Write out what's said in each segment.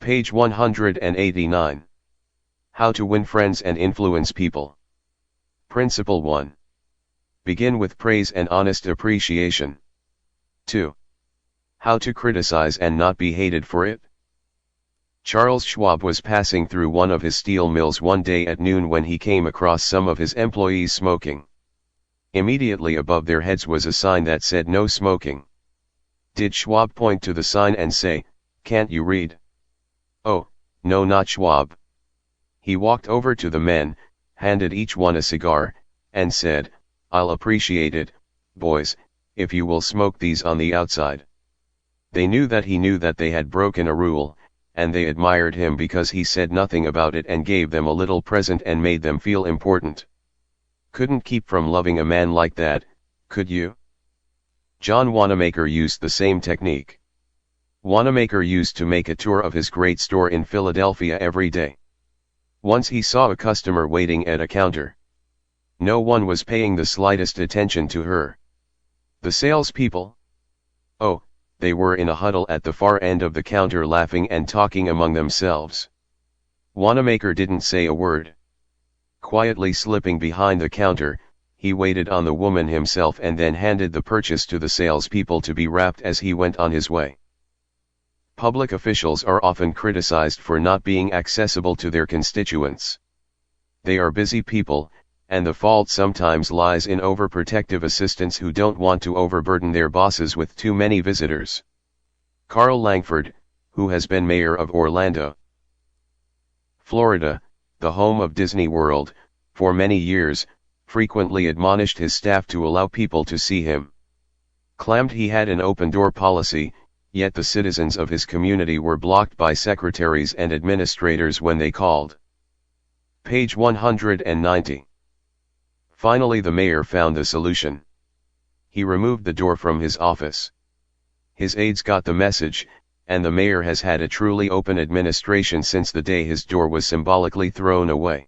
Page 189. How to win friends and influence people. Principle 1. Begin with praise and honest appreciation. 2. How to criticize and not be hated for it. Charles Schwab was passing through one of his steel mills one day at noon when he came across some of his employees smoking. Immediately above their heads was a sign that said "No smoking." Did Schwab point to the sign and say, "Can't you read?" Oh, no, not Schwab. He walked over to the men, handed each one a cigar, and said, "I'll appreciate it, boys, if you will smoke these on the outside." They knew that he knew that they had broken a rule, and they admired him because he said nothing about it and gave them a little present and made them feel important. Couldn't keep from loving a man like that, could you? John Wanamaker used the same technique. Wanamaker used to make a tour of his great store in Philadelphia every day. Once he saw a customer waiting at a counter. No one was paying the slightest attention to her. The salespeople? Oh, they were in a huddle at the far end of the counter laughing and talking among themselves. Wanamaker didn't say a word. Quietly slipping behind the counter, he waited on the woman himself and then handed the purchase to the salespeople to be wrapped as he went on his way. Public officials are often criticized for not being accessible to their constituents. They are busy people, and the fault sometimes lies in overprotective assistants who don't want to overburden their bosses with too many visitors. Carl Langford, who has been mayor of Orlando, Florida, the home of Disney World, for many years, frequently admonished his staff to allow people to see him. Claimed he had an open-door policy, yet the citizens of his community were blocked by secretaries and administrators when they called. Page 190. Finally the mayor found the solution. He removed the door from his office. His aides got the message, and the mayor has had a truly open administration since the day his door was symbolically thrown away.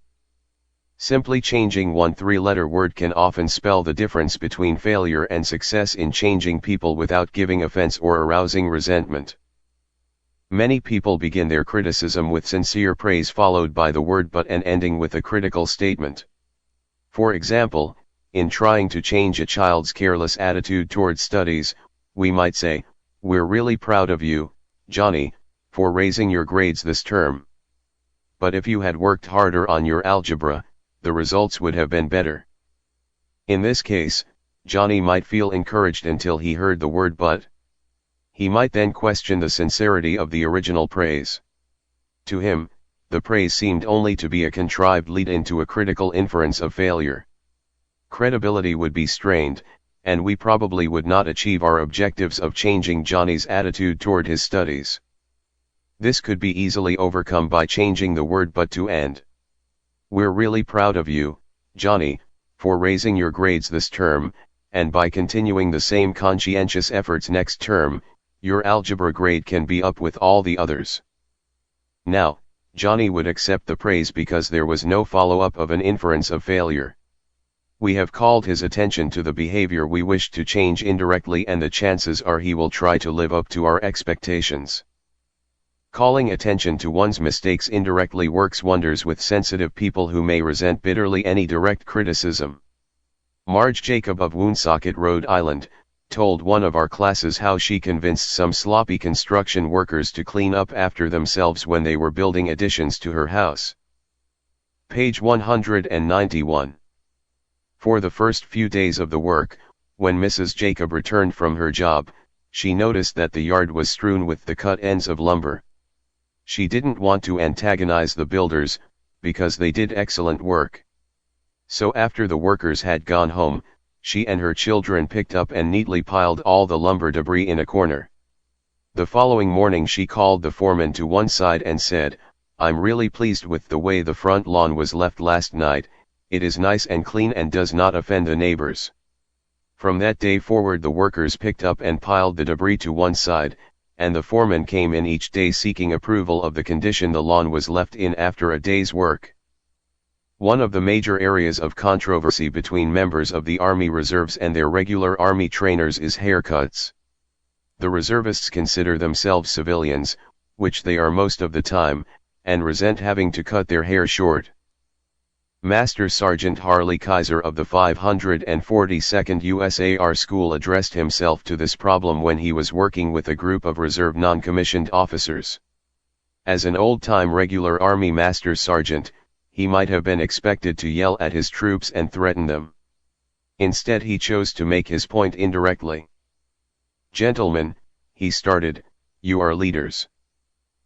Simply changing one three-letter word can often spell the difference between failure and success in changing people without giving offense or arousing resentment. Many people begin their criticism with sincere praise followed by the word "but" and ending with a critical statement. For example, in trying to change a child's careless attitude towards studies, we might say, "We're really proud of you, Johnny, for raising your grades this term. But if you had worked harder on your algebra, the results would have been better." In this case, Johnny might feel encouraged until he heard the word "but." He might then question the sincerity of the original praise. To him, the praise seemed only to be a contrived lead into a critical inference of failure. Credibility would be strained, and we probably would not achieve our objectives of changing Johnny's attitude toward his studies. This could be easily overcome by changing the word "but" to "and." "We're really proud of you, Johnny, for raising your grades this term, and by continuing the same conscientious efforts next term, your algebra grade can be up with all the others." Now, Johnny would accept the praise because there was no follow-up of an inference of failure. We have called his attention to the behavior we wish to change indirectly, and the chances are he will try to live up to our expectations. Calling attention to one's mistakes indirectly works wonders with sensitive people who may resent bitterly any direct criticism. Marge Jacob of Woonsocket, Rhode Island, told one of our classes how she convinced some sloppy construction workers to clean up after themselves when they were building additions to her house. Page 191. For the first few days of the work, when Mrs. Jacob returned from her job, she noticed that the yard was strewn with the cut ends of lumber. She didn't want to antagonize the builders, because they did excellent work. So after the workers had gone home, she and her children picked up and neatly piled all the lumber debris in a corner. The following morning she called the foreman to one side and said, "I'm really pleased with the way the front lawn was left last night. It is nice and clean and does not offend the neighbors." From that day forward the workers picked up and piled the debris to one side, and the foreman came in each day seeking approval of the condition the lawn was left in after a day's work. One of the major areas of controversy between members of the Army Reserves and their regular Army trainers is haircuts. The reservists consider themselves civilians, which they are most of the time, and resent having to cut their hair short. Master Sergeant Harley Kaiser of the 542nd USAR School addressed himself to this problem when he was working with a group of reserve non-commissioned officers. As an old-time regular Army Master Sergeant, he might have been expected to yell at his troops and threaten them. Instead he chose to make his point indirectly. "Gentlemen," he started, "you are leaders.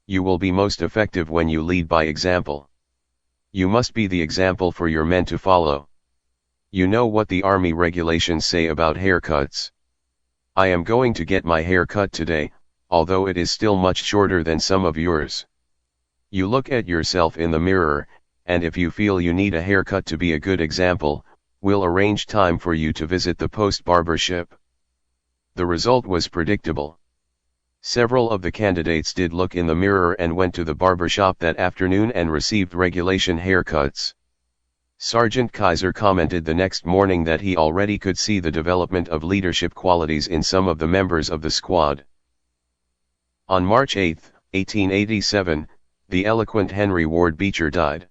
You will be most effective when you lead by example. You must be the example for your men to follow. You know what the Army regulations say about haircuts. I am going to get my hair cut today, although it is still much shorter than some of yours. You look at yourself in the mirror, and if you feel you need a haircut to be a good example, we'll arrange time for you to visit the post barbershop." The result was predictable. Several of the candidates did look in the mirror and went to the barbershop that afternoon and received regulation haircuts. Sergeant Kaiser commented the next morning that he already could see the development of leadership qualities in some of the members of the squad. On March 8, 1887, the eloquent Henry Ward Beecher died.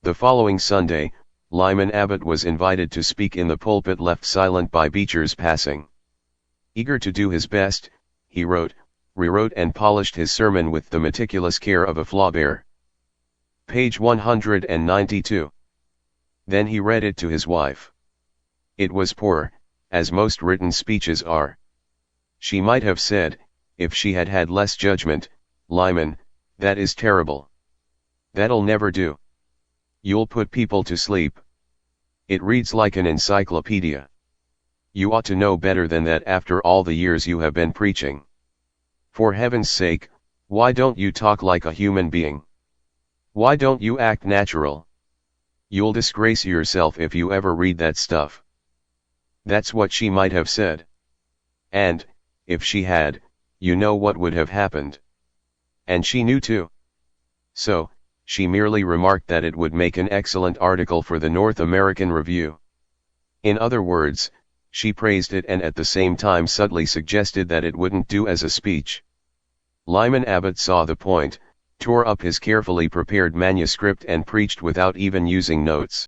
The following Sunday, Lyman Abbott was invited to speak in the pulpit left silent by Beecher's passing. Eager to do his best, he wrote, rewrote and polished his sermon with the meticulous care of a Flaubert. Page 192. Then he read it to his wife. It was poor, as most written speeches are. She might have said, if she had had less judgment, "Lyman, that is terrible. That'll never do. You'll put people to sleep. It reads like an encyclopedia. You ought to know better than that after all the years you have been preaching. For heaven's sake, why don't you talk like a human being? Why don't you act natural? You'll disgrace yourself if you ever read that stuff." That's what she might have said. And, if she had, you know what would have happened. And she knew too. So, she merely remarked that it would make an excellent article for the North American Review. In other words, she praised it and at the same time subtly suggested that it wouldn't do as a speech. Lyman Abbott saw the point, tore up his carefully prepared manuscript and preached without even using notes.